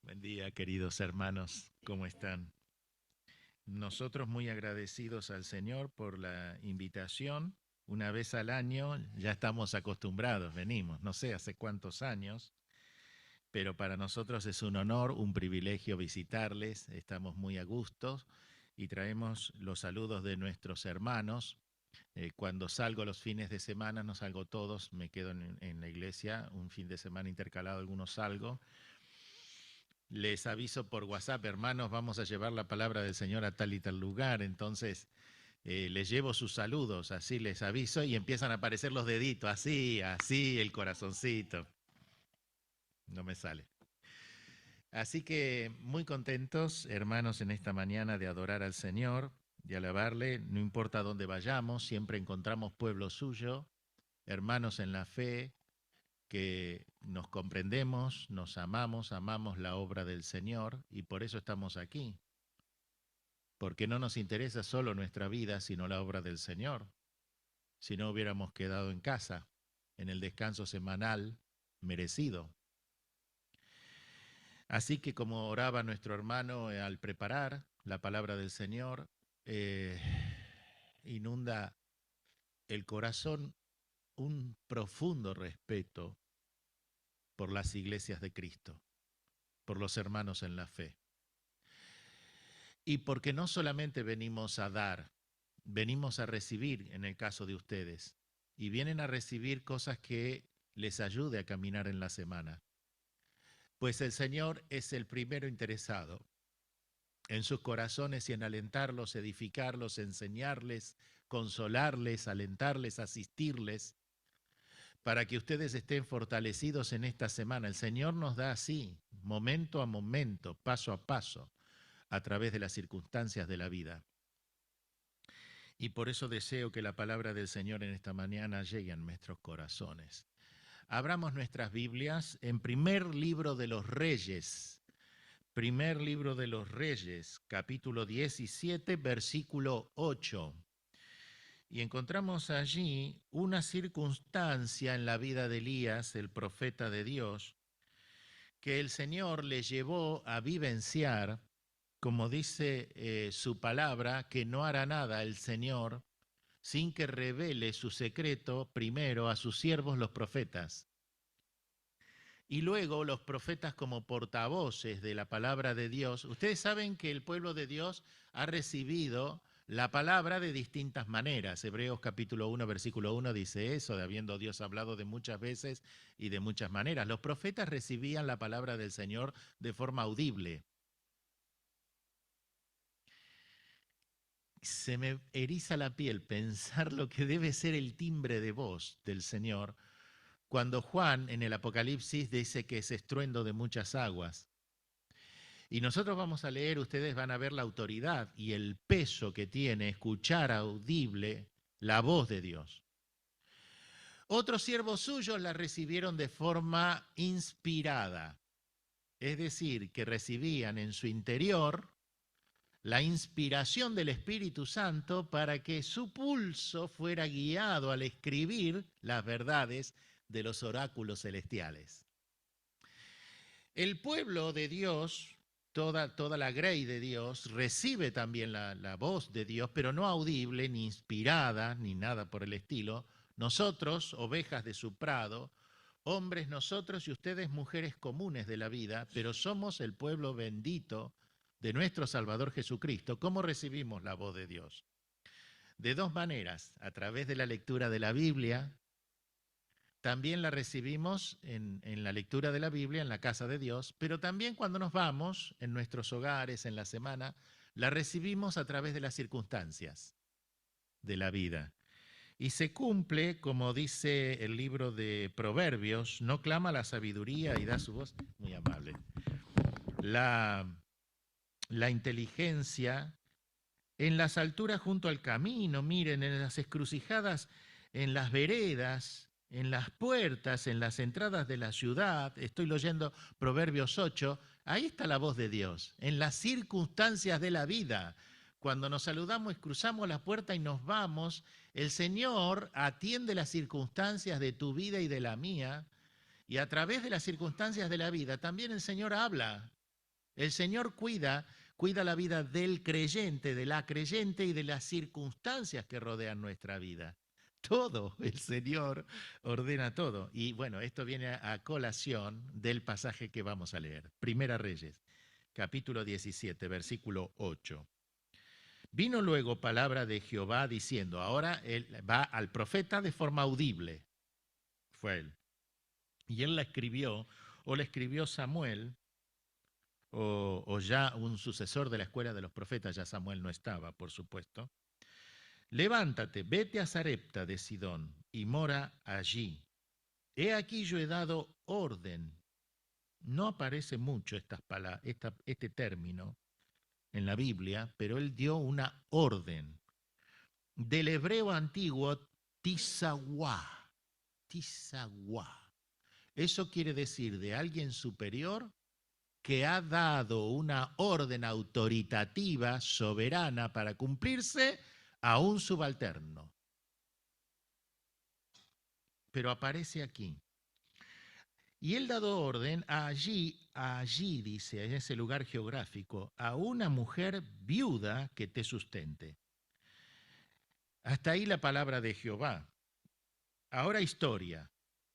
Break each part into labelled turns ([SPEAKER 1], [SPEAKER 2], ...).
[SPEAKER 1] Buen día, queridos hermanos, ¿cómo están? Nosotros muy agradecidos al Señor por la invitación. Una vez al año ya estamos acostumbrados, venimos, no sé hace cuántos años, pero para nosotros es un honor, un privilegio visitarles, estamos muy a gusto y traemos los saludos de nuestros hermanos. Cuando salgo los fines de semana, no salgo todos, me quedo en la iglesia, un fin de semana intercalado, algunos salgo. Les aviso por WhatsApp, hermanos, vamos a llevar la palabra del Señor a tal y tal lugar. Entonces, les llevo sus saludos, así les aviso y empiezan a aparecer los deditos, así, así, el corazoncito. No me sale. Así que muy contentos, hermanos, en esta mañana de adorar al Señor, de alabarle. No importa dónde vayamos, siempre encontramos pueblo suyo, hermanos en la fe, que nos comprendemos, nos amamos, amamos la obra del Señor y por eso estamos aquí. Porque no nos interesa solo nuestra vida, sino la obra del Señor. Si no hubiéramos quedado en casa, en el descanso semanal merecido. Así que como oraba nuestro hermano al preparar la palabra del Señor, eh, inunda el corazón un profundo respeto por las iglesias de Cristo, por los hermanos en la fe. Y porque no solamente venimos a dar, venimos a recibir en el caso de ustedes. Y vienen a recibir cosas que les ayude a caminar en la semana. Pues el Señor es el primero interesado en sus corazones y en alentarlos, edificarlos, enseñarles, consolarles, alentarles, asistirles, para que ustedes estén fortalecidos en esta semana. El Señor nos da así, momento a momento, paso a paso, a través de las circunstancias de la vida. Y por eso deseo que la palabra del Señor en esta mañana llegue a nuestros corazones. Abramos nuestras Biblias en primer libro de los Reyes. Primer libro de los Reyes, capítulo 17, versículo 8. Y encontramos allí una circunstancia en la vida de Elías, el profeta de Dios, que el Señor le llevó a vivenciar, como dice su palabra, que no hará nada el Señor sin que revele su secreto primero a sus siervos los profetas. Y luego los profetas como portavoces de la palabra de Dios. Ustedes saben que el pueblo de Dios ha recibido la palabra de distintas maneras. Hebreos capítulo 1, versículo 1 dice eso, de habiendo Dios hablado de muchas veces y de muchas maneras. Los profetas recibían la palabra del Señor de forma audible. Se me eriza la piel pensar lo que debe ser el timbre de voz del Señor cuando Juan en el Apocalipsis dice que es estruendo de muchas aguas. Y nosotros vamos a leer, ustedes van a ver la autoridad y el peso que tiene escuchar audible la voz de Dios. Otros siervos suyos la recibieron de forma inspirada, es decir, que recibían en su interior la inspiración del Espíritu Santo para que su pulso fuera guiado al escribir las verdades de los oráculos celestiales. El pueblo de Dios, toda la grey de Dios, recibe también la voz de Dios, pero no audible, ni inspirada, ni nada por el estilo. Nosotros, ovejas de su prado, hombres nosotros y ustedes mujeres comunes de la vida, pero somos el pueblo bendito de nuestro Salvador Jesucristo. ¿Cómo recibimos la voz de Dios? De dos maneras, a través de la lectura de la Biblia. También la recibimos en la lectura de la Biblia, en la casa de Dios, pero también cuando nos vamos, en nuestros hogares, en la semana, la recibimos a través de las circunstancias de la vida. Y se cumple, como dice el libro de Proverbios, no clama la sabiduría y da su voz, muy amable. La, la inteligencia en las alturas junto al camino, miren, en las encrucijadas, en las veredas, en las puertas, en las entradas de la ciudad, estoy leyendo Proverbios 8, ahí está la voz de Dios, en las circunstancias de la vida. Cuando nos saludamos, cruzamos la puerta y nos vamos, el Señor atiende las circunstancias de tu vida y de la mía, y a través de las circunstancias de la vida también el Señor habla. El Señor cuida la vida del creyente, de la creyente y de las circunstancias que rodean nuestra vida. Todo, el Señor ordena todo. Y bueno, esto viene a colación del pasaje que vamos a leer. Primera Reyes, capítulo 17, versículo 8. Vino luego palabra de Jehová diciendo, ahora él va al profeta de forma audible, fue él. Y él la escribió, o la escribió Samuel, o ya un sucesor de la escuela de los profetas, ya Samuel no estaba, por supuesto. Levántate, vete a Sarepta de Sidón y mora allí. He aquí yo he dado orden. No aparece mucho este término en la Biblia, pero él dio una orden. Del hebreo antiguo, tisawá. Tisawá. Eso quiere decir de alguien superior que ha dado una orden autoritativa, soberana, para cumplirse a un subalterno. Pero aparece aquí. Y él dado orden allí dice, en ese lugar geográfico, a una mujer viuda que te sustente. Hasta ahí la palabra de Jehová. Ahora historia.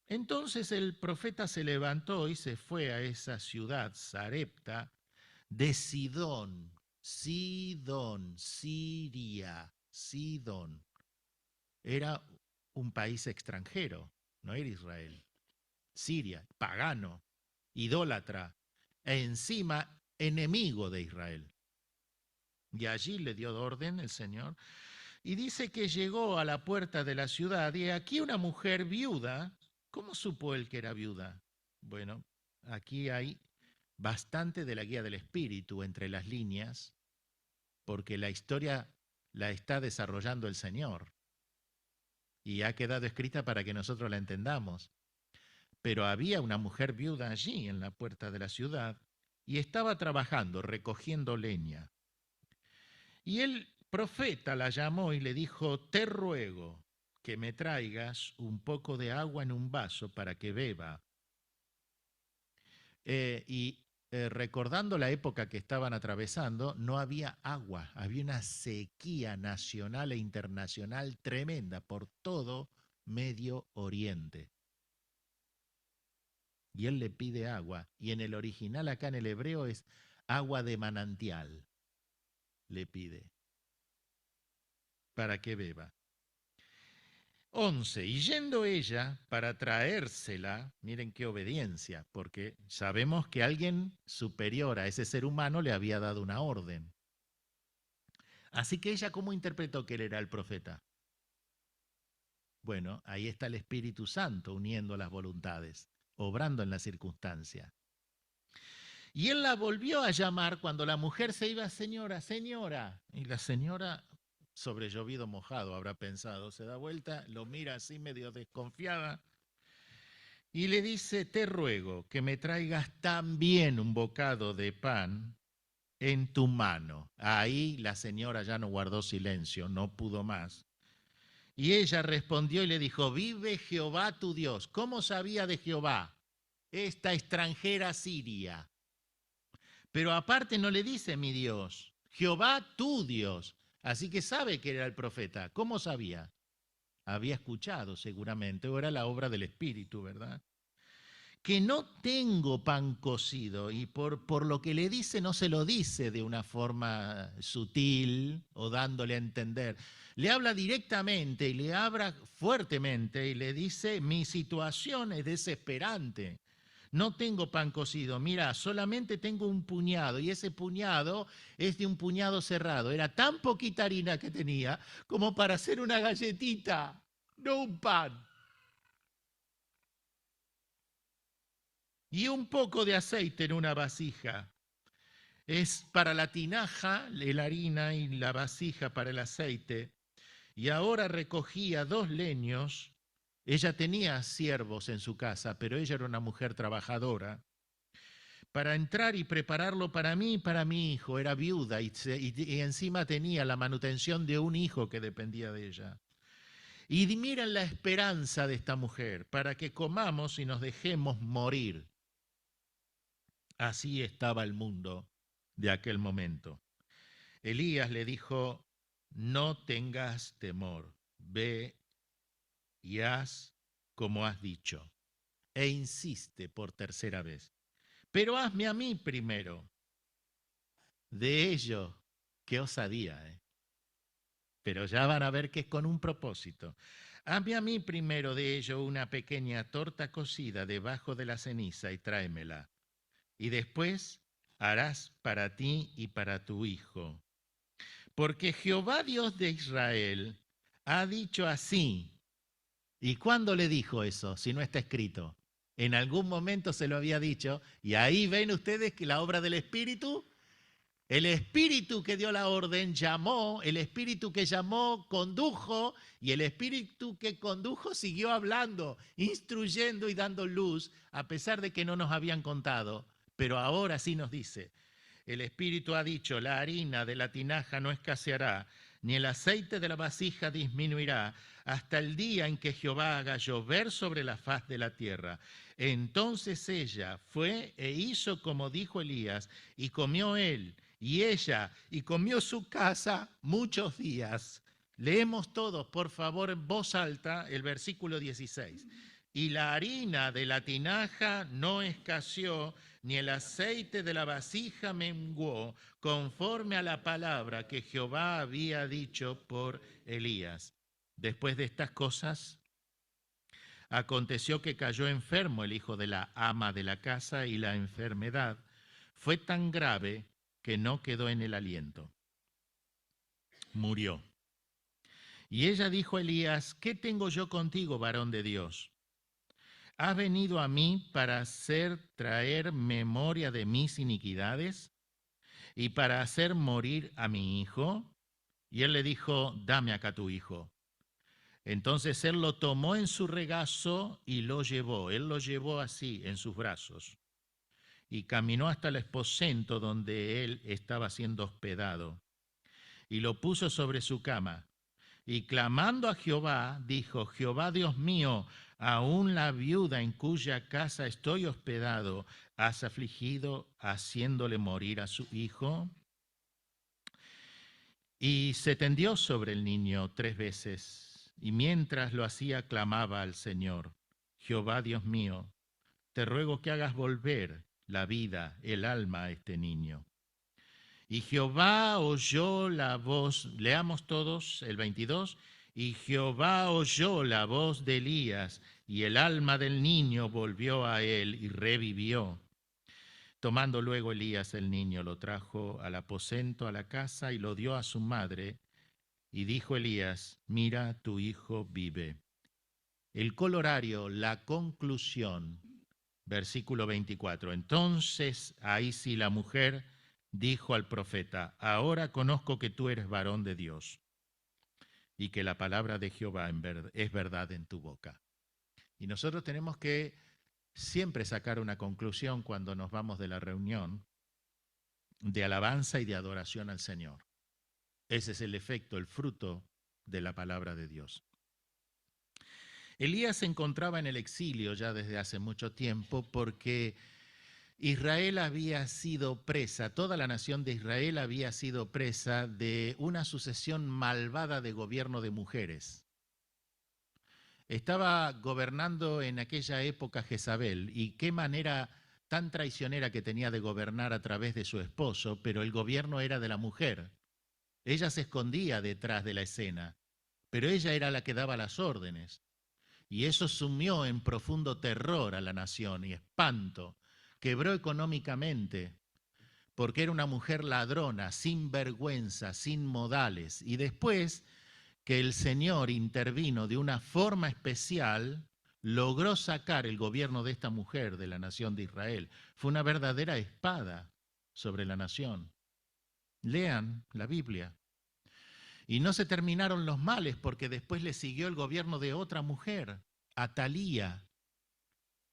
[SPEAKER 1] Entonces el profeta se levantó y se fue a esa ciudad, Sarepta, de Sidón, Siria, Sidón. Era un país extranjero, no era Israel. Siria, pagano, idólatra, e encima enemigo de Israel. Y allí le dio orden el Señor. Y dice que llegó a la puerta de la ciudad y aquí una mujer viuda. ¿Cómo supo él que era viuda? Bueno, aquí hay bastante de la guía del espíritu entre las líneas, porque la historia la está desarrollando el Señor y ha quedado escrita para que nosotros la entendamos. Pero había una mujer viuda allí en la puerta de la ciudad y estaba trabajando, recogiendo leña. Y el profeta la llamó y le dijo, te ruego que me traigas un poco de agua en un vaso para que beba. Recordando la época que estaban atravesando, no había agua, había una sequía nacional e internacional tremenda por todo Medio Oriente. Y él le pide agua, y en el original acá en el hebreo es agua de manantial, le pide, para que beba. 11. Y yendo ella para traérsela, miren qué obediencia, porque sabemos que alguien superior a ese ser humano le había dado una orden. Así que ella, ¿cómo interpretó que él era el profeta? Bueno, ahí está el Espíritu Santo uniendo las voluntades, obrando en la circunstancia. Y él la volvió a llamar cuando la mujer se iba, señora, señora. Y la señora, sobre llovido mojado, habrá pensado, se da vuelta, lo mira así medio desconfiada y le dice, te ruego que me traigas también un bocado de pan en tu mano. Ahí la señora ya no guardó silencio, no pudo más. Y ella respondió y le dijo, vive Jehová tu Dios. ¿Cómo sabía de Jehová? Esta extranjera siria. Pero aparte no le dice mi Dios, Jehová tu Dios. Así que sabe que era el profeta. ¿Cómo sabía? Había escuchado seguramente, o era la obra del Espíritu, ¿verdad? Que no tengo pan cocido, y por lo que le dice no se lo dice de una forma sutil o dándole a entender. Le habla directamente y le habla fuertemente y le dice, mi situación es desesperante. No tengo pan cocido, mira, solamente tengo un puñado y ese puñado es de un puñado cerrado. Era tan poquita harina que tenía como para hacer una galletita, no un pan. Y un poco de aceite en una vasija. Es para la tinaja, la harina y la vasija para el aceite. Y ahora recogía 2 leños. Ella tenía siervos en su casa, pero ella era una mujer trabajadora. Para entrar y prepararlo para mí y para mi hijo. Era viuda y encima tenía la manutención de un hijo que dependía de ella. Y miren la esperanza de esta mujer, para que comamos y nos dejemos morir. Así estaba el mundo de aquel momento. Elías le dijo, no tengas temor, ve y haz como has dicho. E insiste por tercera vez, pero hazme a mí primero. De ello, qué osadía, ¿eh? Pero ya van a ver que es con un propósito. Hazme a mí primero de ello una pequeña torta cocida debajo de la ceniza y tráemela. Y después harás para ti y para tu hijo. Porque Jehová Dios de Israel ha dicho así. ¿Y cuándo le dijo eso, si no está escrito? En algún momento se lo había dicho, y ahí ven ustedes que la obra del Espíritu, el Espíritu que dio la orden llamó, el Espíritu que llamó condujo, y el Espíritu que condujo siguió hablando, instruyendo y dando luz, a pesar de que no nos habían contado, pero ahora sí nos dice. El Espíritu ha dicho, la harina de la tinaja no escaseará, ni el aceite de la vasija disminuirá, hasta el día en que Jehová haga llover sobre la faz de la tierra. Entonces ella fue e hizo como dijo Elías, y comió él, y ella, y comió su casa muchos días. Leemos todos, por favor, en voz alta, el versículo 16. Y la harina de la tinaja no escaseó, ni el aceite de la vasija menguó, conforme a la palabra que Jehová había dicho por Elías. Después de estas cosas, aconteció que cayó enfermo el hijo de la ama de la casa, y la enfermedad fue tan grave que no quedó en el aliento. Murió. Y ella dijo a Elías, ¿qué tengo yo contigo, varón de Dios? ¿Has venido a mí para hacer traer memoria de mis iniquidades y para hacer morir a mi hijo? Y él le dijo, dame acá tu hijo. Entonces él lo tomó en su regazo y lo llevó. Él lo llevó así en sus brazos y caminó hasta el aposento donde él estaba siendo hospedado y lo puso sobre su cama. Y clamando a Jehová, dijo, Jehová Dios mío, aún la viuda en cuya casa estoy hospedado, ¿has afligido haciéndole morir a su hijo? Y se tendió sobre el niño 3 veces, y mientras lo hacía clamaba al Señor, Jehová Dios mío, te ruego que hagas volver la vida, el alma a este niño. Y Jehová oyó la voz, leamos todos el 22, y Jehová oyó la voz de Elías, y el alma del niño volvió a él y revivió. Tomando luego Elías el niño, lo trajo al aposento, a la casa, y lo dio a su madre, y dijo Elías, mira, tu hijo vive. El colorario, la conclusión, versículo 24. Entonces, ahí sí la mujer dijo al profeta, ahora conozco que tú eres varón de Dios y que la palabra de Jehová es verdad en tu boca. Y nosotros tenemos que siempre sacar una conclusión cuando nos vamos de la reunión de alabanza y de adoración al Señor. Ese es el efecto, el fruto de la palabra de Dios. Elías se encontraba en el exilio ya desde hace mucho tiempo porque Israel había sido presa, toda la nación de Israel había sido presa de una sucesión malvada de gobierno de mujeres. Estaba gobernando en aquella época Jezabel, y qué manera tan traicionera que tenía de gobernar a través de su esposo, pero el gobierno era de la mujer. Ella se escondía detrás de la escena, pero ella era la que daba las órdenes. Y eso sumió en profundo terror a la nación y espanto. Quebró económicamente porque era una mujer ladrona, sin vergüenza, sin modales. Y después que el Señor intervino de una forma especial, logró sacar el gobierno de esta mujer de la nación de Israel. Fue una verdadera espada sobre la nación. Lean la Biblia. Y no se terminaron los males porque después le siguió el gobierno de otra mujer, Atalía,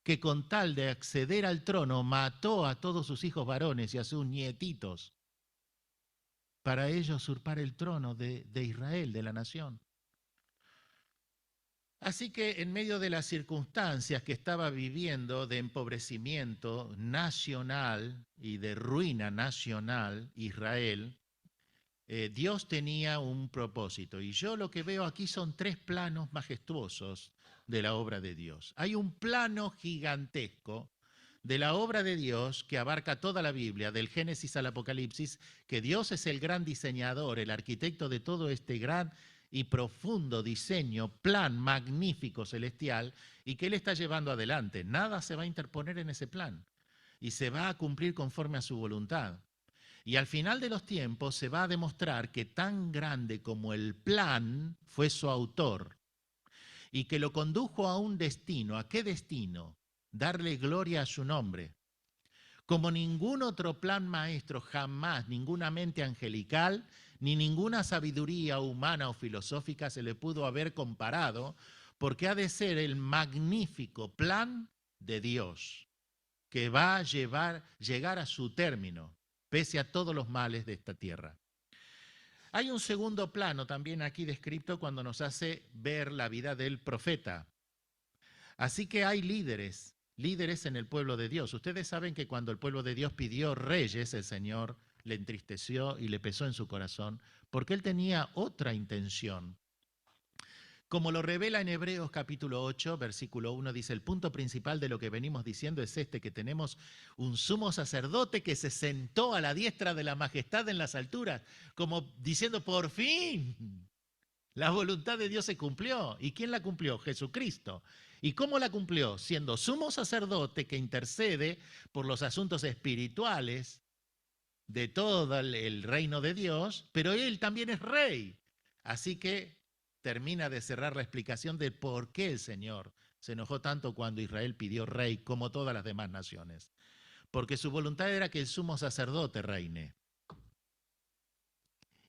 [SPEAKER 1] que con tal de acceder al trono mató a todos sus hijos varones y a sus nietitos para ellos usurpar el trono de Israel, de la nación. Así que en medio de las circunstancias que estaba viviendo de empobrecimiento nacional y de ruina nacional, Israel, Dios tenía un propósito. Y yo lo que veo aquí son tres planos majestuosos de la obra de Dios. Hay un plano gigantesco de la obra de Dios que abarca toda la Biblia, del Génesis al Apocalipsis, que Dios es el gran diseñador, el arquitecto de todo este gran y profundo diseño, plan magnífico celestial, y que Él está llevando adelante. Nada se va a interponer en ese plan y se va a cumplir conforme a su voluntad. Y al final de los tiempos se va a demostrar que tan grande como el plan fue su autor y que lo condujo a un destino. ¿A qué destino? Darle gloria a su nombre. Como ningún otro plan maestro, jamás ninguna mente angelical ni ninguna sabiduría humana o filosófica se le pudo haber comparado, porque ha de ser el magnífico plan de Dios que va a llegar a su término, pese a todos los males de esta tierra. Hay un segundo plano también aquí descrito cuando nos hace ver la vida del profeta. Así que hay líderes en el pueblo de Dios. Ustedes saben que cuando el pueblo de Dios pidió reyes, el Señor le entristeció y le pesó en su corazón, porque él tenía otra intención. Como lo revela en Hebreos capítulo 8, versículo 1, dice, el punto principal de lo que venimos diciendo es este, que tenemos un sumo sacerdote que se sentó a la diestra de la majestad en las alturas, como diciendo, por fin, la voluntad de Dios se cumplió. ¿Y quién la cumplió? Jesucristo. ¿Y cómo la cumplió? Siendo sumo sacerdote que intercede por los asuntos espirituales de todo el reino de Dios, pero él también es rey. Así que termina de cerrar la explicación de por qué el Señor se enojó tanto cuando Israel pidió rey como todas las demás naciones. Porque su voluntad era que el sumo sacerdote reine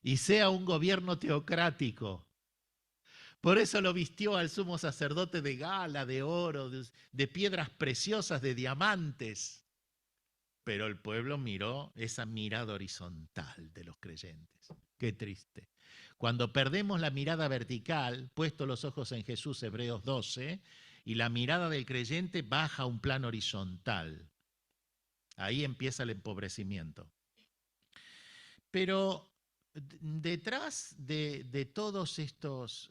[SPEAKER 1] y sea un gobierno teocrático. Por eso lo vistió al sumo sacerdote de gala, de oro, de piedras preciosas, de diamantes. Pero el pueblo miró esa mirada horizontal de los creyentes. Qué triste. Cuando perdemos la mirada vertical, puesto los ojos en Jesús, Hebreos 12, y la mirada del creyente baja a un plano horizontal. Ahí empieza el empobrecimiento. Pero detrás de todos estos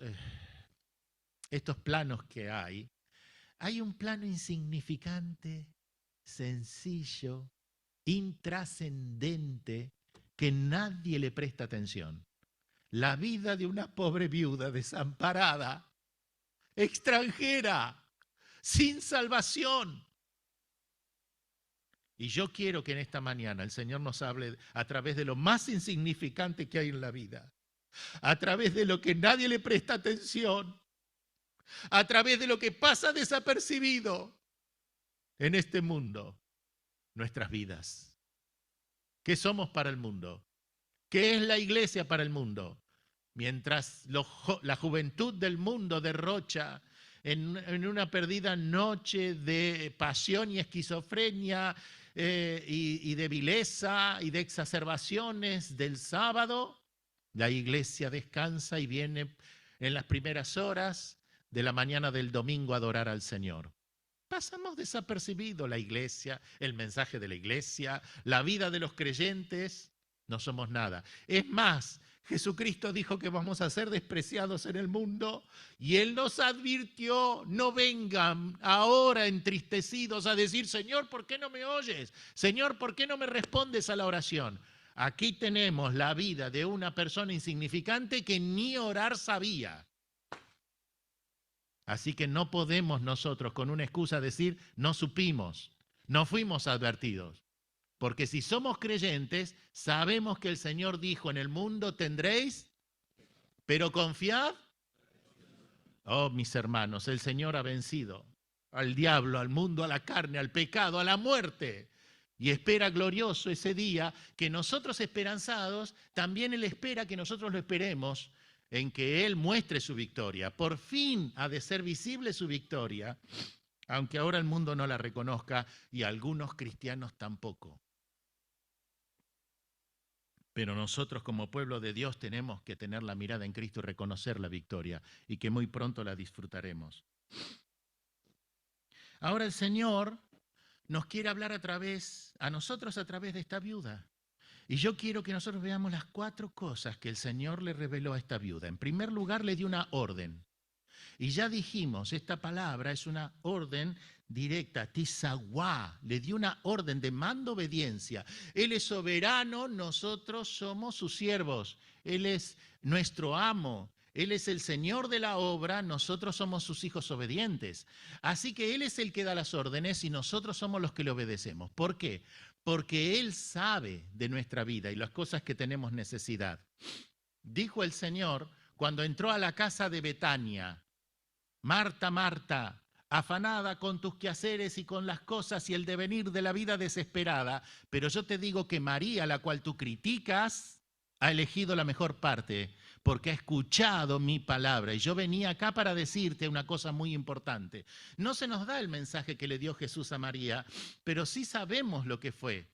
[SPEAKER 1] planos que hay un plano insignificante, sencillo, intrascendente, que nadie le presta atención. La vida de una pobre viuda desamparada, extranjera, sin salvación. Y yo quiero que en esta mañana el Señor nos hable a través de lo más insignificante que hay en la vida, a través de lo que nadie le presta atención, a través de lo que pasa desapercibido en este mundo, nuestras vidas. ¿Qué somos para el mundo? ¿Qué es la iglesia para el mundo? Mientras la juventud del mundo derrocha en una perdida noche de pasión y esquizofrenia y de vileza y de exacerbaciones del sábado, la iglesia descansa y viene en las primeras horas de la mañana del domingo a adorar al Señor. Pasamos desapercibido la iglesia, el mensaje de la iglesia, la vida de los creyentes, no somos nada. Es más, Jesucristo dijo que vamos a ser despreciados en el mundo y Él nos advirtió, no vengan ahora entristecidos a decir, Señor, ¿por qué no me oyes? Señor, ¿por qué no me respondes a la oración? Aquí tenemos la vida de una persona insignificante que ni orar sabía. Así que no podemos nosotros con una excusa decir, no supimos, no fuimos advertidos. Porque si somos creyentes, sabemos que el Señor dijo, en el mundo tendréis, pero confiad. Oh, mis hermanos, el Señor ha vencido al diablo, al mundo, a la carne, al pecado, a la muerte. Y espera glorioso ese día que nosotros esperanzados, también Él espera que nosotros lo esperemos en que Él muestre su victoria. Por fin ha de ser visible su victoria, aunque ahora el mundo no la reconozca y algunos cristianos tampoco. Pero nosotros como pueblo de Dios tenemos que tener la mirada en Cristo y reconocer la victoria y que muy pronto la disfrutaremos. Ahora el Señor nos quiere hablar a nosotros a través de esta viuda. Y yo quiero que nosotros veamos las 4 cosas que el Señor le reveló a esta viuda. En primer lugar, le dio una orden. Y ya dijimos, esta palabra es una orden directa, tisagua, le dio una orden de mando obediencia. Él es soberano, nosotros somos sus siervos. Él es nuestro amo. Él es el Señor de la obra, nosotros somos sus hijos obedientes. Así que Él es el que da las órdenes y nosotros somos los que le obedecemos. ¿Por qué? Porque Él sabe de nuestra vida y las cosas que tenemos necesidad. Dijo el Señor cuando entró a la casa de Betania: Marta, Marta, afanada con tus quehaceres y con las cosas y el devenir de la vida desesperada, pero yo te digo que María, la cual tú criticas, ha elegido la mejor parte, porque ha escuchado mi palabra. Y yo venía acá para decirte una cosa muy importante. No se nos da el mensaje que le dio Jesús a María, pero sí sabemos lo que fue.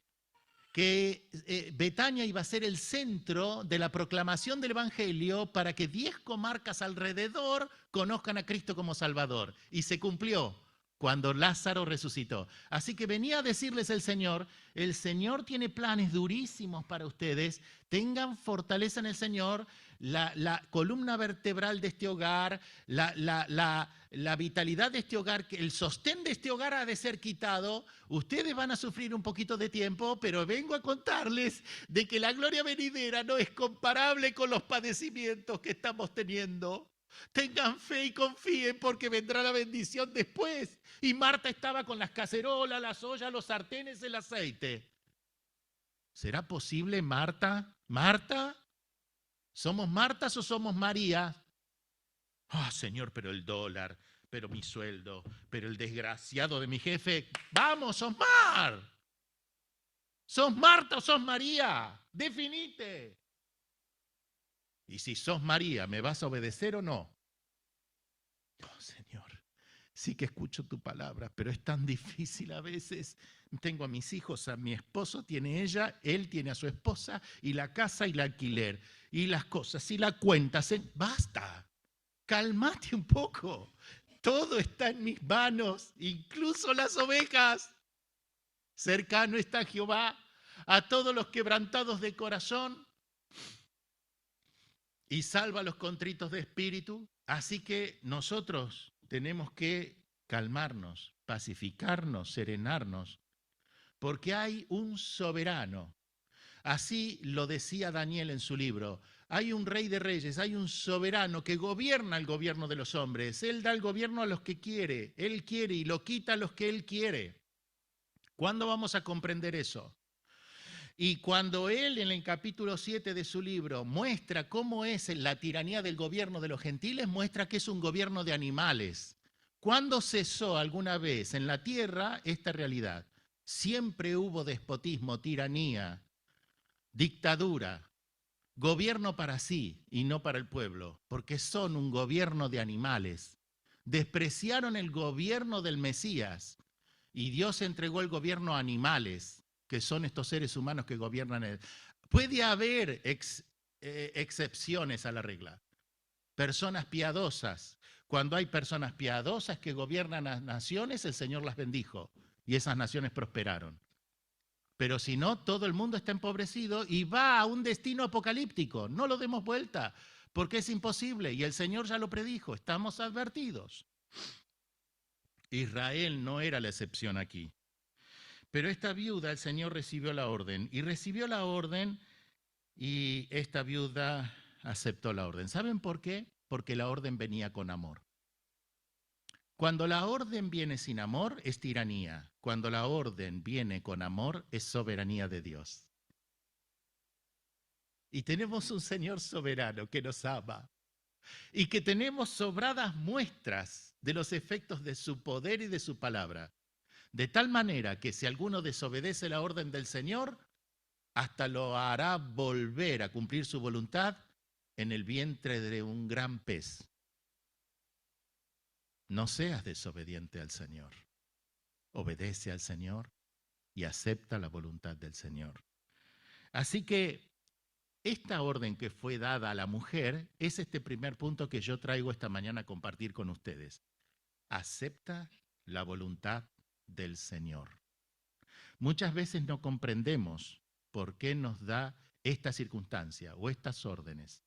[SPEAKER 1] Que Betania iba a ser el centro de la proclamación del Evangelio para que 10 comarcas alrededor conozcan a Cristo como Salvador. Y se cumplió cuando Lázaro resucitó. Así que venía a decirles el Señor tiene planes durísimos para ustedes, tengan fortaleza en el Señor, la columna vertebral de este hogar, la vitalidad de este hogar, el sostén de este hogar ha de ser quitado. Ustedes van a sufrir un poquito de tiempo, pero vengo a contarles de que la gloria venidera no es comparable con los padecimientos que estamos teniendo. Tengan fe y confíen porque vendrá la bendición después. Y Marta estaba con las cacerolas, las ollas, los sartenes, el aceite. ¿Será posible, Marta? ¿Marta? ¿Somos Martas o somos María? Ah, Señor, pero el dólar, pero mi sueldo, pero el desgraciado de mi jefe. ¡Vamos, Osmar! ¿Sos Marta o sos María? Definite. Y si sos María, ¿me vas a obedecer o no? Oh, Señor, sí que escucho tu palabra, pero es tan difícil a veces. Tengo a mis hijos, a mi esposo tiene ella, él tiene a su esposa, y la casa y el alquiler, y las cosas, y la cuenta. Basta, cálmate un poco. Todo está en mis manos, incluso las ovejas. Cercano está Jehová a todos los quebrantados de corazón y salva a los contritos de espíritu. Así que nosotros tenemos que calmarnos, pacificarnos, serenarnos, porque hay un soberano. Así lo decía Daniel en su libro. Hay un rey de reyes, hay un soberano que gobierna el gobierno de los hombres. Él da el gobierno a los que quiere, él quiere y lo quita a los que él quiere. ¿Cuándo vamos a comprender eso? Y cuando él en el capítulo 7 de su libro muestra cómo es la tiranía del gobierno de los gentiles, muestra que es un gobierno de animales. ¿Cuándo cesó alguna vez en la tierra esta realidad? Siempre hubo despotismo, tiranía, dictadura, gobierno para sí y no para el pueblo, porque son un gobierno de animales. Despreciaron el gobierno del Mesías y Dios entregó el gobierno a animales, que son estos seres humanos que gobiernan él. Puede haber excepciones a la regla. Personas piadosas. Cuando hay personas piadosas que gobiernan las naciones, el Señor las bendijo y esas naciones prosperaron. Pero si no, todo el mundo está empobrecido y va a un destino apocalíptico. No lo demos vuelta, porque es imposible y el Señor ya lo predijo. Estamos advertidos. Israel no era la excepción aquí. Pero esta viuda, el Señor recibió la orden y esta viuda aceptó la orden. ¿Saben por qué? Porque la orden venía con amor. Cuando la orden viene sin amor, es tiranía. Cuando la orden viene con amor, es soberanía de Dios. Y tenemos un Señor soberano que nos ama y que tenemos sobradas muestras de los efectos de su poder y de su palabra. De tal manera que si alguno desobedece la orden del Señor, hasta lo hará volver a cumplir su voluntad en el vientre de un gran pez. No seas desobediente al Señor. Obedece al Señor y acepta la voluntad del Señor. Así que esta orden que fue dada a la mujer es este primer punto que yo traigo esta mañana a compartir con ustedes. Acepta la voluntad del Señor. Muchas veces no comprendemos por qué nos da esta circunstancia o estas órdenes.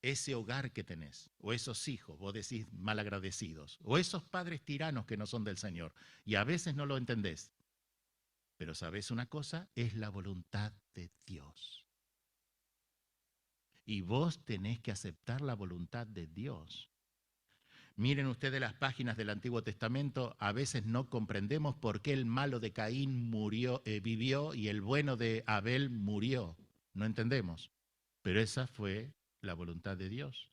[SPEAKER 1] Ese hogar que tenés, o esos hijos, vos decís malagradecidos, o esos padres tiranos que no son del Señor, y a veces no lo entendés. Pero ¿sabés una cosa? Es la voluntad de Dios. Y vos tenés que aceptar la voluntad de Dios. Miren ustedes las páginas del Antiguo Testamento, a veces no comprendemos por qué el malo de Caín vivió y el bueno de Abel murió. No entendemos. Pero esa fue la voluntad de Dios.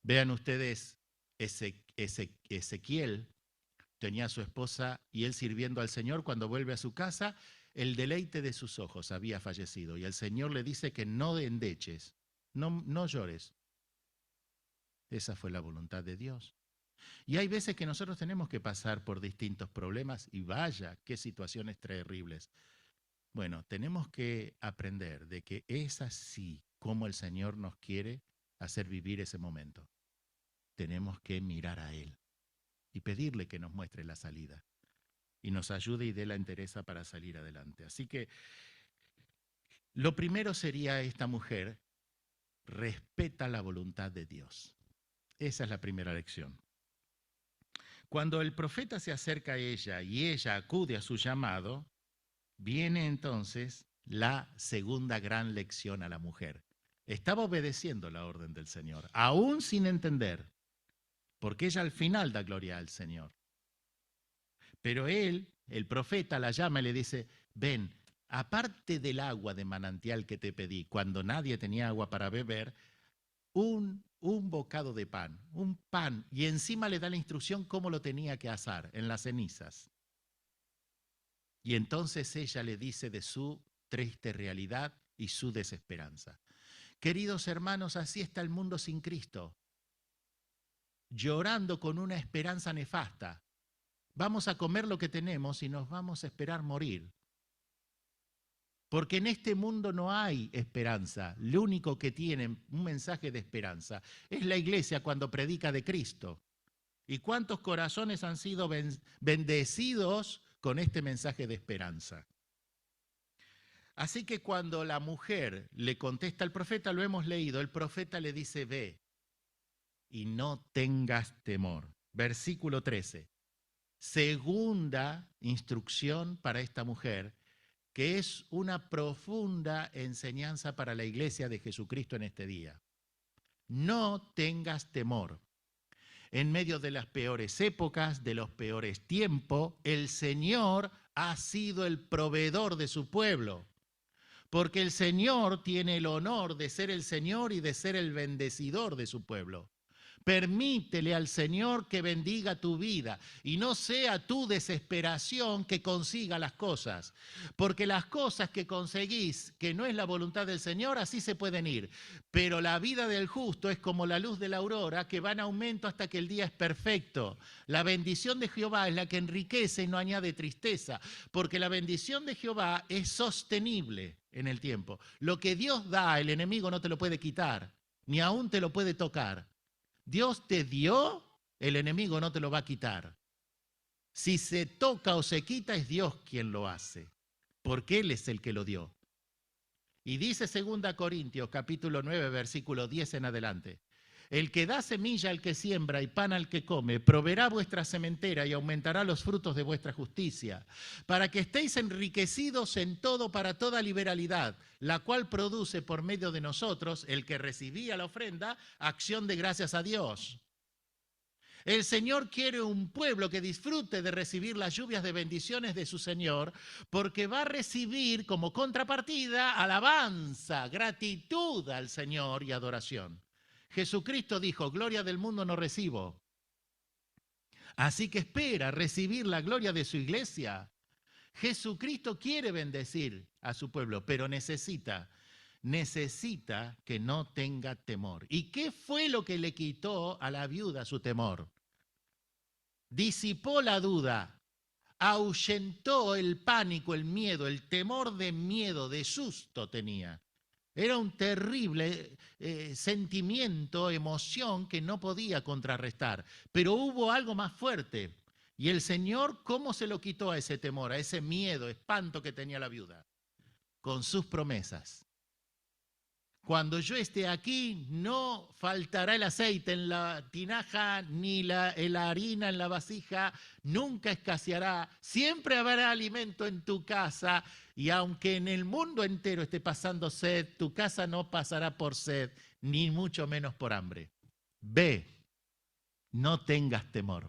[SPEAKER 1] Vean ustedes, Ezequiel tenía a su esposa y él sirviendo al Señor. Cuando vuelve a su casa, el deleite de sus ojos había fallecido y el Señor le dice que no endeches, no llores. Esa fue la voluntad de Dios. Y hay veces que nosotros tenemos que pasar por distintos problemas y vaya, qué situaciones terribles. Bueno, tenemos que aprender de que es así como el Señor nos quiere hacer vivir ese momento. Tenemos que mirar a Él y pedirle que nos muestre la salida y nos ayude y dé la entereza para salir adelante. Así que lo primero sería esta mujer, respeta la voluntad de Dios. Esa es la primera lección. Cuando el profeta se acerca a ella y ella acude a su llamado, viene entonces la segunda gran lección a la mujer. Estaba obedeciendo la orden del Señor, aún sin entender, porque ella al final da gloria al Señor. Pero él, el profeta, la llama y le dice, ven, aparte del agua de manantial que te pedí, cuando nadie tenía agua para beber, un bocado de pan, un pan, y encima le da la instrucción cómo lo tenía que asar, en las cenizas. Y entonces ella le dice de su triste realidad y su desesperanza. Queridos hermanos, así está el mundo sin Cristo, llorando con una esperanza nefasta. Vamos a comer lo que tenemos y nos vamos a esperar morir. Porque en este mundo no hay esperanza. Lo único que tiene un mensaje de esperanza es la iglesia cuando predica de Cristo. ¿Y cuántos corazones han sido bendecidos con este mensaje de esperanza? Así que cuando la mujer le contesta al profeta, lo hemos leído, el profeta le dice, ve y no tengas temor. Versículo 13. Segunda instrucción para esta mujer, que es una profunda enseñanza para la iglesia de Jesucristo en este día. No tengas temor. En medio de las peores épocas, de los peores tiempos, el Señor ha sido el proveedor de su pueblo. Porque el Señor tiene el honor de ser el Señor y de ser el bendecidor de su pueblo. Permítele al Señor que bendiga tu vida y no sea tu desesperación que consiga las cosas. Porque las cosas que conseguís, que no es la voluntad del Señor, así se pueden ir. Pero la vida del justo es como la luz de la aurora que va en aumento hasta que el día es perfecto. La bendición de Jehová es la que enriquece y no añade tristeza. Porque la bendición de Jehová es sostenible en el tiempo. Lo que Dios da, el enemigo no te lo puede quitar, ni aún te lo puede tocar. Dios te dio, el enemigo no te lo va a quitar. Si se toca o se quita, es Dios quien lo hace, porque Él es el que lo dio. Y dice 2 Corintios capítulo 9, versículo 10 en adelante. El que da semilla al que siembra y pan al que come, proveerá vuestra sementera y aumentará los frutos de vuestra justicia, para que estéis enriquecidos en todo para toda liberalidad, la cual produce por medio de nosotros, el que recibía la ofrenda, acción de gracias a Dios. El Señor quiere un pueblo que disfrute de recibir las lluvias de bendiciones de su Señor, porque va a recibir como contrapartida alabanza, gratitud al Señor y adoración. Jesucristo dijo, gloria del mundo no recibo. Así que espera recibir la gloria de su iglesia. Jesucristo quiere bendecir a su pueblo, pero necesita que no tenga temor. ¿Y qué fue lo que le quitó a la viuda su temor? Disipó la duda. ahuyentó el pánico, el miedo, el temor de miedo, de susto tenía. Era un terrible sentimiento, emoción que no podía contrarrestar. Pero hubo algo más fuerte. Y el Señor, ¿cómo se lo quitó a ese temor, a ese miedo, espanto que tenía la viuda? Con sus promesas. Cuando yo esté aquí, no faltará el aceite en la tinaja, ni la harina en la vasija, nunca escaseará, siempre habrá alimento en tu casa, y aunque en el mundo entero esté pasando sed, tu casa no pasará por sed, ni mucho menos por hambre. Ve, no tengas temor,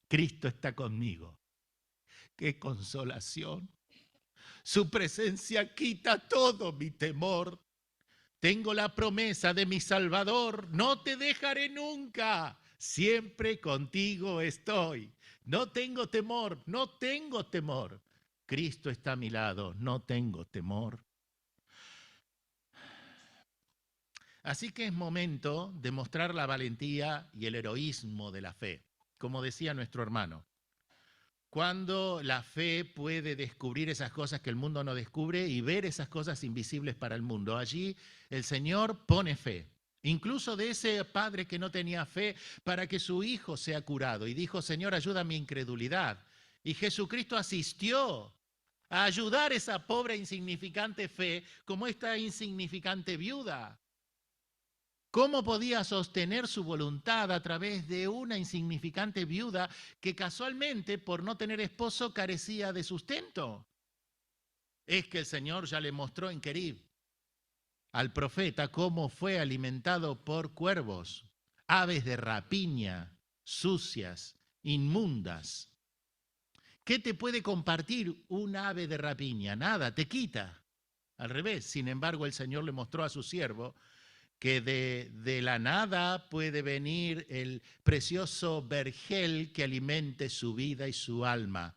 [SPEAKER 1] Cristo está conmigo. ¡Qué consolación! Su presencia quita todo mi temor. Tengo la promesa de mi Salvador, no te dejaré nunca, siempre contigo estoy. No tengo temor, no tengo temor. Cristo está a mi lado, no tengo temor. Así que es momento de mostrar la valentía y el heroísmo de la fe, como decía nuestro hermano. Cuando la fe puede descubrir esas cosas que el mundo no descubre y ver esas cosas invisibles para el mundo. Allí el Señor pone fe. Incluso de ese padre que no tenía fe para que su hijo sea curado. Y dijo, Señor, ayuda a mi incredulidad. Y Jesucristo asistió a ayudar esa pobre insignificante fe como esta insignificante viuda. ¿Cómo podía sostener su voluntad a través de una insignificante viuda que casualmente, por no tener esposo, carecía de sustento? Es que el Señor ya le mostró en Querib al profeta cómo fue alimentado por cuervos, aves de rapiña, sucias, inmundas. ¿Qué te puede compartir un ave de rapiña? Nada, te quita. Al revés, sin embargo, el Señor le mostró a su siervo que de la nada puede venir el precioso vergel que alimente su vida y su alma.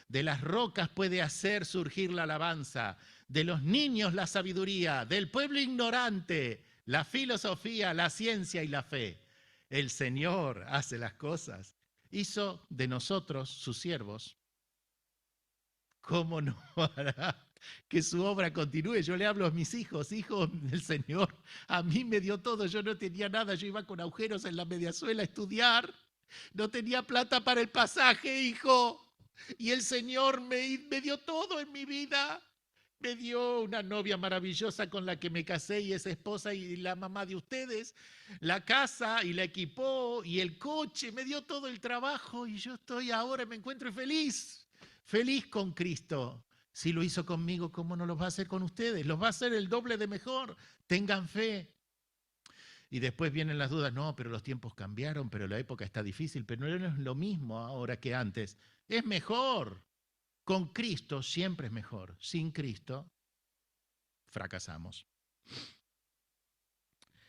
[SPEAKER 1] De las rocas puede hacer surgir la alabanza, de los niños la sabiduría, del pueblo ignorante la filosofía, la ciencia y la fe. El Señor hace las cosas. Hizo de nosotros, sus siervos, ¿cómo no hará que su obra continúe? Yo le hablo a mis hijos, hijos del Señor, a mí me dio todo, yo no tenía nada, yo iba con agujeros en la mediasuela a estudiar, no tenía plata para el pasaje, hijo, y el Señor me dio todo en mi vida. Me dio una novia maravillosa con la que me casé y es esposa y la mamá de ustedes, la casa y la equipó y el coche, me dio todo el trabajo y yo estoy ahora, me encuentro feliz, feliz con Cristo. Si lo hizo conmigo, ¿cómo no lo va a hacer con ustedes? Los va a hacer el doble de mejor. Tengan fe. Y después vienen las dudas, no, pero los tiempos cambiaron, pero la época está difícil, pero no es lo mismo ahora que antes. Es mejor. Con Cristo siempre es mejor. Sin Cristo fracasamos.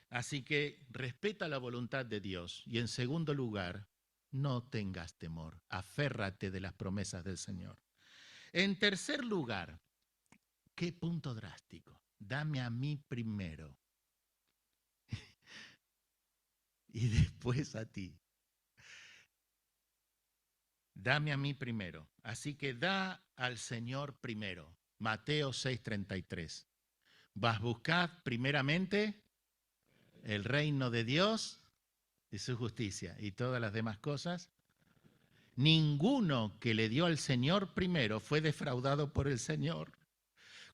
[SPEAKER 1] Así que respeta la voluntad de Dios. Y en segundo lugar, no tengas temor. Aférrate de las promesas del Señor. En tercer lugar, qué punto drástico. Dame a mí primero. Y después a ti. Dame a mí primero. Así que da al Señor primero. Mateo 6:33. Vas a buscar primeramente el reino de Dios y su justicia y todas las demás cosas. Ninguno que le dio al Señor primero fue defraudado por el Señor.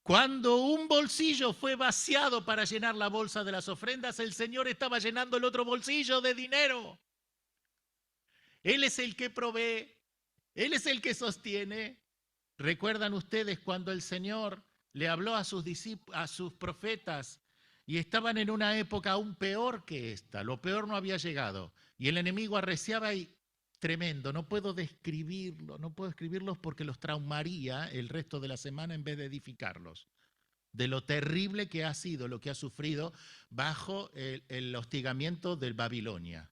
[SPEAKER 1] Cuando un bolsillo fue vaciado para llenar la bolsa de las ofrendas, el Señor estaba llenando el otro bolsillo de dinero. Él es el que provee, Él es el que sostiene. ¿Recuerdan ustedes cuando el Señor le habló a sus profetas y estaban en una época aún peor que esta? Lo peor no había llegado y el enemigo arreciaba y tremendo. No puedo describirlos porque los traumaría el resto de la semana en vez de edificarlos. De lo terrible que ha sido, lo que ha sufrido bajo el hostigamiento del Babilonia.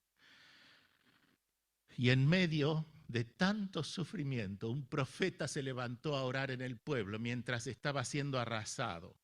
[SPEAKER 1] Y en medio de tanto sufrimiento, un profeta se levantó a orar en el pueblo mientras estaba siendo arrasado.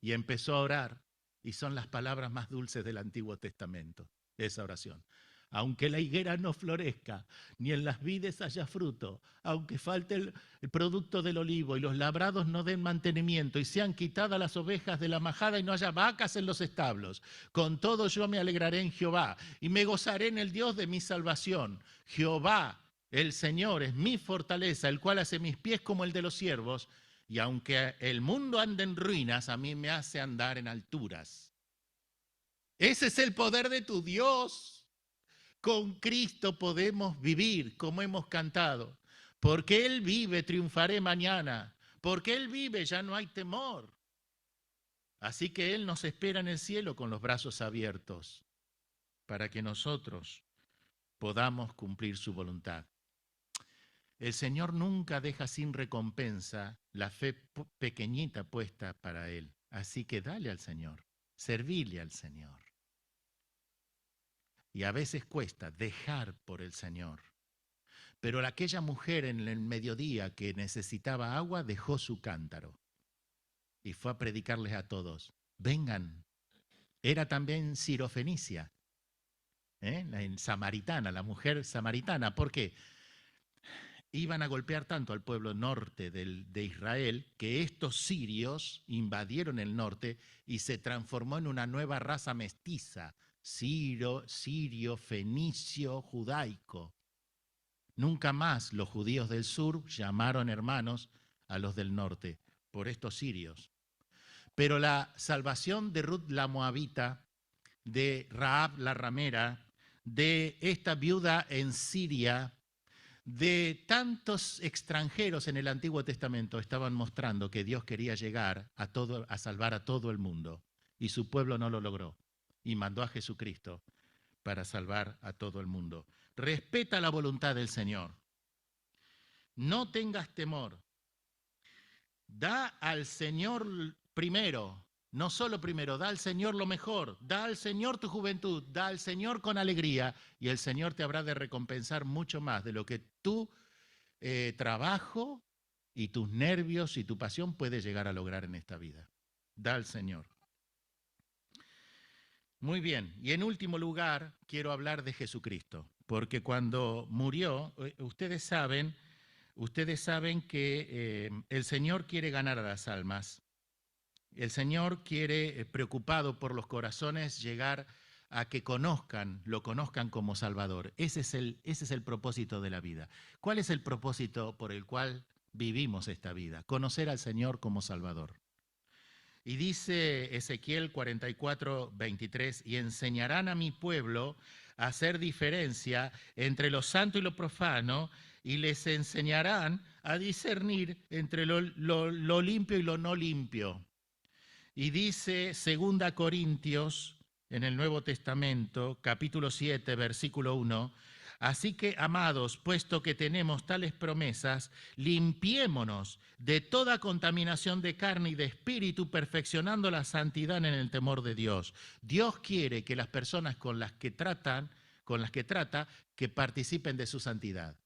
[SPEAKER 1] Y empezó a orar, y son las palabras más dulces del Antiguo Testamento, esa oración. Aunque la higuera no florezca, ni en las vides haya fruto, aunque falte el producto del olivo y los labrados no den mantenimiento y sean quitadas las ovejas de la majada y no haya vacas en los establos, con todo yo me alegraré en Jehová y me gozaré en el Dios de mi salvación. Jehová, el Señor, es mi fortaleza, el cual hace mis pies como el de los siervos, y aunque el mundo ande en ruinas, a mí me hace andar en alturas. Ese es el poder de tu Dios. Con Cristo podemos vivir como hemos cantado. Porque Él vive, triunfaré mañana. Porque Él vive, ya no hay temor. Así que Él nos espera en el cielo con los brazos abiertos para que nosotros podamos cumplir su voluntad. El Señor nunca deja sin recompensa la fe pequeñita puesta para Él. Así que dale al Señor, servirle al Señor. Y a veces cuesta dejar por el Señor. Pero aquella mujer en el mediodía que necesitaba agua dejó su cántaro y fue a predicarles a todos. Vengan. Era también sirofenicia, samaritana, la mujer samaritana. ¿Por qué? Iban a golpear tanto al pueblo norte de Israel que estos sirios invadieron el norte y se transformó en una nueva raza mestiza. Sirio, fenicio, judaico. Nunca más los judíos del sur llamaron hermanos a los del norte por estos sirios. Pero la salvación de Ruth la moabita, de Rahab la ramera, de esta viuda en Siria, de tantos extranjeros en el Antiguo Testamento estaban mostrando que Dios quería llegar a salvar a todo el mundo y su pueblo no lo logró. Y mandó a Jesucristo para salvar a todo el mundo. Respeta la voluntad del Señor. No tengas temor. Da al Señor primero, no solo primero, da al Señor lo mejor, da al Señor tu juventud, da al Señor con alegría y el Señor te habrá de recompensar mucho más de lo que tu trabajo y tus nervios y tu pasión puede llegar a lograr en esta vida. Da al Señor. Muy bien, y en último lugar quiero hablar de Jesucristo, porque cuando murió, ustedes saben que el Señor quiere ganar a las almas. El Señor quiere, preocupado por los corazones, llegar a que lo conozcan como Salvador. Ese es el propósito de la vida. ¿Cuál es el propósito por el cual vivimos esta vida? Conocer al Señor como Salvador. Y dice Ezequiel 44, 23, y enseñarán a mi pueblo a hacer diferencia entre lo santo y lo profano, y les enseñarán a discernir entre lo limpio y lo no limpio. Y dice 2 Corintios, en el Nuevo Testamento, capítulo 7, versículo 1, así que, amados, puesto que tenemos tales promesas, limpiémonos de toda contaminación de carne y de espíritu, perfeccionando la santidad en el temor de Dios. Dios quiere que las personas con las que trata, que participen de su santidad.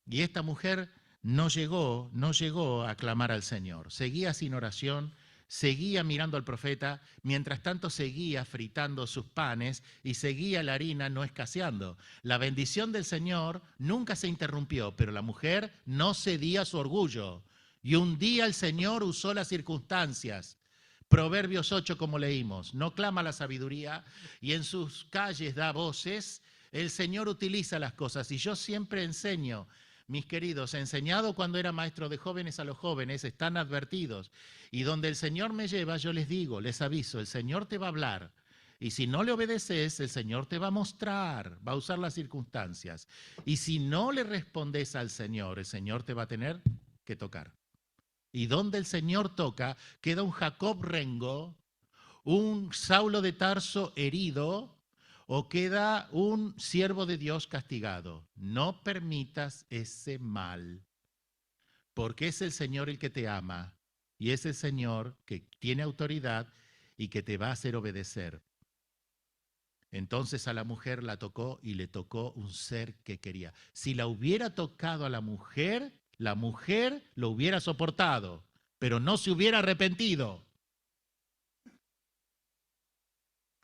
[SPEAKER 1] Y esta mujer no llegó a clamar al Señor. Seguía sin oración, seguía mirando al profeta, mientras tanto seguía fritando sus panes y seguía la harina no escaseando. La bendición del Señor nunca se interrumpió, pero la mujer no cedía a su orgullo. Y un día el Señor usó las circunstancias. Proverbios 8, como leímos, no clama la sabiduría y en sus calles da voces. El Señor utiliza las cosas y yo siempre enseño. Mis queridos, he enseñado cuando era maestro de jóvenes a los jóvenes, están advertidos. Y donde el Señor me lleva, yo les digo, les aviso, el Señor te va a hablar. Y si no le obedeces, el Señor te va a mostrar, va a usar las circunstancias. Y si no le respondes al Señor, el Señor te va a tener que tocar. Y donde el Señor toca, queda un Jacob rengo, un Saulo de Tarso herido, o queda un siervo de Dios castigado. No permitas ese mal, porque es el Señor el que te ama y es el Señor que tiene autoridad y que te va a hacer obedecer. Entonces a la mujer la tocó y le tocó un ser que quería. Si la hubiera tocado a la mujer lo hubiera soportado, pero no se hubiera arrepentido.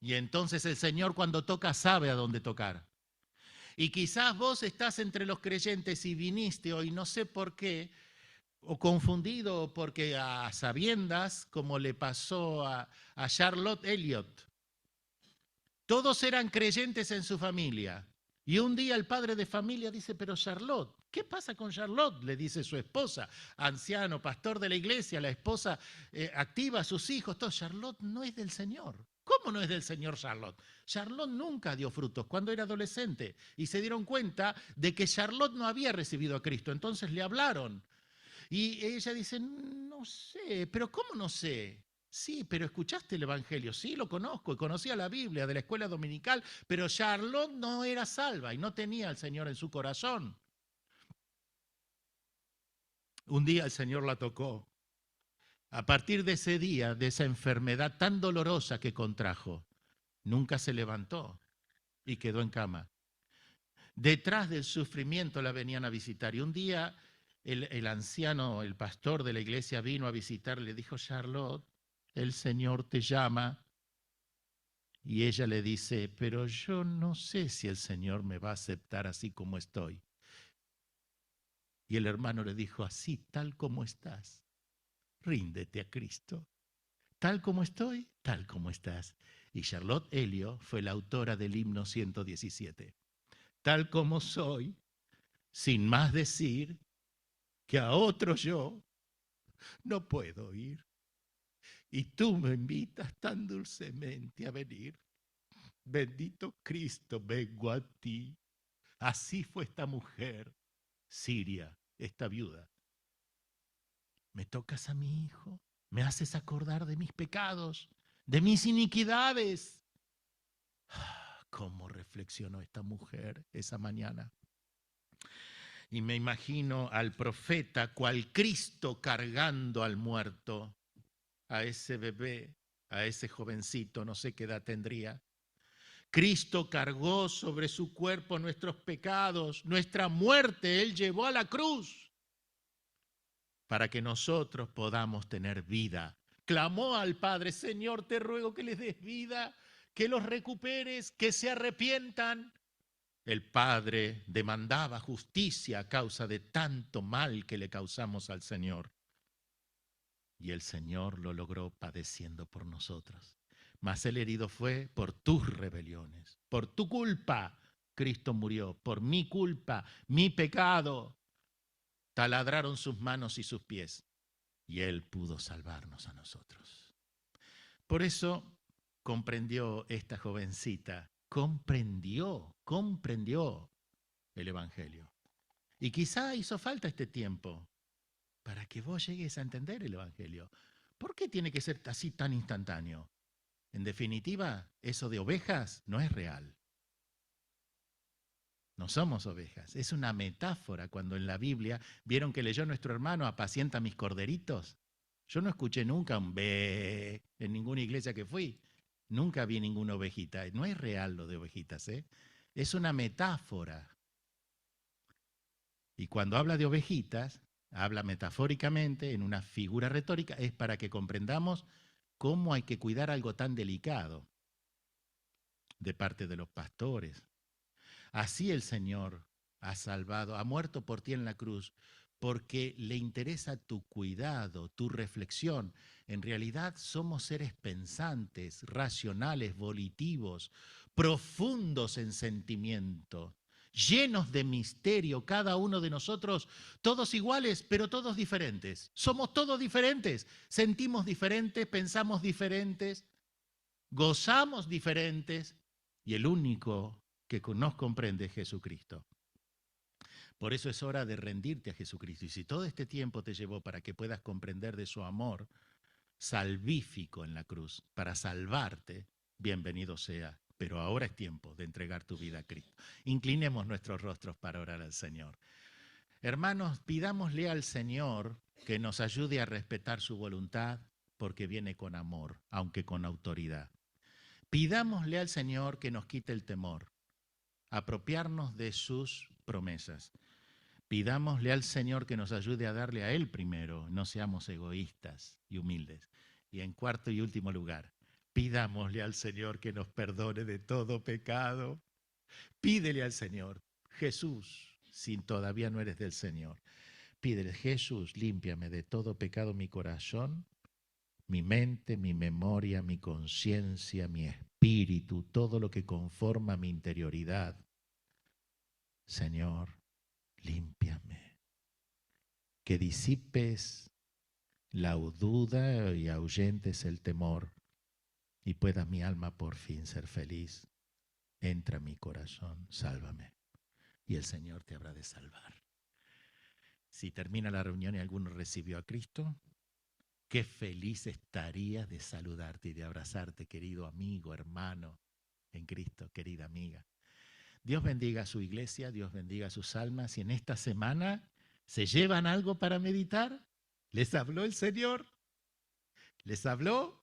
[SPEAKER 1] Y entonces el Señor cuando toca sabe a dónde tocar. Y quizás vos estás entre los creyentes y viniste hoy, no sé por qué, o confundido porque a sabiendas, como le pasó a Charlotte Elliott. Todos eran creyentes en su familia. Y un día el padre de familia dice, pero Charlotte, ¿qué pasa con Charlotte? Le dice su esposa, anciano, pastor de la iglesia, la esposa activa a sus hijos, todo. Charlotte no es del Señor. ¿Cómo no es del Señor Charlotte? Charlotte nunca dio frutos cuando era adolescente y se dieron cuenta de que Charlotte no había recibido a Cristo. Entonces le hablaron y ella dice, no sé, pero ¿cómo no sé? Sí, pero ¿escuchaste el Evangelio? Sí, lo conozco y conocía la Biblia de la escuela dominical, pero Charlotte no era salva y no tenía al Señor en su corazón. Un día el Señor la tocó. A partir de ese día, de esa enfermedad tan dolorosa que contrajo, nunca se levantó y quedó en cama. Detrás del sufrimiento la venían a visitar y un día el anciano, el pastor de la iglesia vino a visitarle y le dijo, Charlotte, el Señor te llama. Y ella le dice, pero yo no sé si el Señor me va a aceptar así como estoy. Y el hermano le dijo, así, tal como estás, ríndete a Cristo. Tal como estoy, tal como estás. Y Charlotte Elliott fue la autora del himno 117. Tal como soy, sin más decir que a otro yo no puedo ir. Y tú me invitas tan dulcemente a venir. Bendito Cristo, vengo a ti. Así fue esta mujer, Siria, esta viuda. Me tocas a mi hijo, me haces acordar de mis pecados, de mis iniquidades. ¿Cómo reflexionó esta mujer esa mañana? Y me imagino al profeta cual Cristo cargando al muerto, a ese bebé, a ese jovencito, no sé qué edad tendría. Cristo cargó sobre su cuerpo nuestros pecados, nuestra muerte, Él llevó a la cruz para que nosotros podamos tener vida. Clamó al Padre, Señor, te ruego que les des vida, que los recuperes, que se arrepientan. El Padre demandaba justicia a causa de tanto mal que le causamos al Señor. Y el Señor lo logró padeciendo por nosotros. Mas el herido fue por tus rebeliones, por tu culpa. Cristo murió, por mi culpa, mi pecado. Taladraron sus manos y sus pies, y Él pudo salvarnos a nosotros. Por eso comprendió esta jovencita, comprendió el Evangelio. Y quizá hizo falta este tiempo para que vos llegues a entender el Evangelio. ¿Por qué tiene que ser así tan instantáneo? En definitiva, eso de ovejas no es real. No somos ovejas. Es una metáfora cuando en la Biblia vieron que leyó nuestro hermano apacienta mis corderitos. Yo no escuché nunca un be en ninguna iglesia que fui. Nunca vi ninguna ovejita. No es real lo de ovejitas, ¿eh? Es una metáfora. Y cuando habla de ovejitas, habla metafóricamente, en una figura retórica, es para que comprendamos cómo hay que cuidar algo tan delicado de parte de los pastores. Así el Señor ha salvado, ha muerto por ti en la cruz, porque le interesa tu cuidado, tu reflexión. En realidad somos seres pensantes, racionales, volitivos, profundos en sentimiento, llenos de misterio, cada uno de nosotros, todos iguales, pero todos diferentes. Somos todos diferentes, sentimos diferentes, pensamos diferentes, gozamos diferentes, y el único que nos comprende es Jesucristo. Por eso es hora de rendirte a Jesucristo. Y si todo este tiempo te llevó para que puedas comprender de su amor salvífico en la cruz, para salvarte, bienvenido sea. Pero ahora es tiempo de entregar tu vida a Cristo. Inclinemos nuestros rostros para orar al Señor. Hermanos, pidámosle al Señor que nos ayude a respetar su voluntad, porque viene con amor, aunque con autoridad. Pidámosle al Señor que nos quite el temor, apropiarnos de sus promesas. Pidámosle al Señor que nos ayude a darle a Él primero, no seamos egoístas y humildes. Y en cuarto y último lugar, pidámosle al Señor que nos perdone de todo pecado, Pídele al Señor, Jesús, si todavía no eres del Señor, pídele, Jesús, límpiame de todo pecado mi corazón, mi mente, mi memoria, mi conciencia, mi espíritu, todo lo que conforma mi interioridad. Señor, límpiame, que disipes la duda y ahuyentes el temor y pueda mi alma por fin ser feliz. Entra a mi corazón, sálvame y el Señor te habrá de salvar. Si termina la reunión y alguno recibió a Cristo, qué feliz estaría de saludarte y de abrazarte, querido amigo, hermano en Cristo, querida amiga. Dios bendiga a su iglesia, Dios bendiga a sus almas. Y en esta semana, ¿se llevan algo para meditar? ¿Les habló el Señor? ¿Les habló?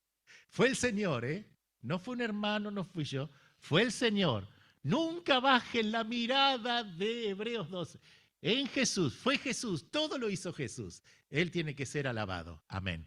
[SPEAKER 1] Fue el Señor, ¿eh? No fue un hermano, no fui yo, fue el Señor. Nunca bajen la mirada de Hebreos 12. En Jesús, fue Jesús, todo lo hizo Jesús. Él tiene que ser alabado. Amén.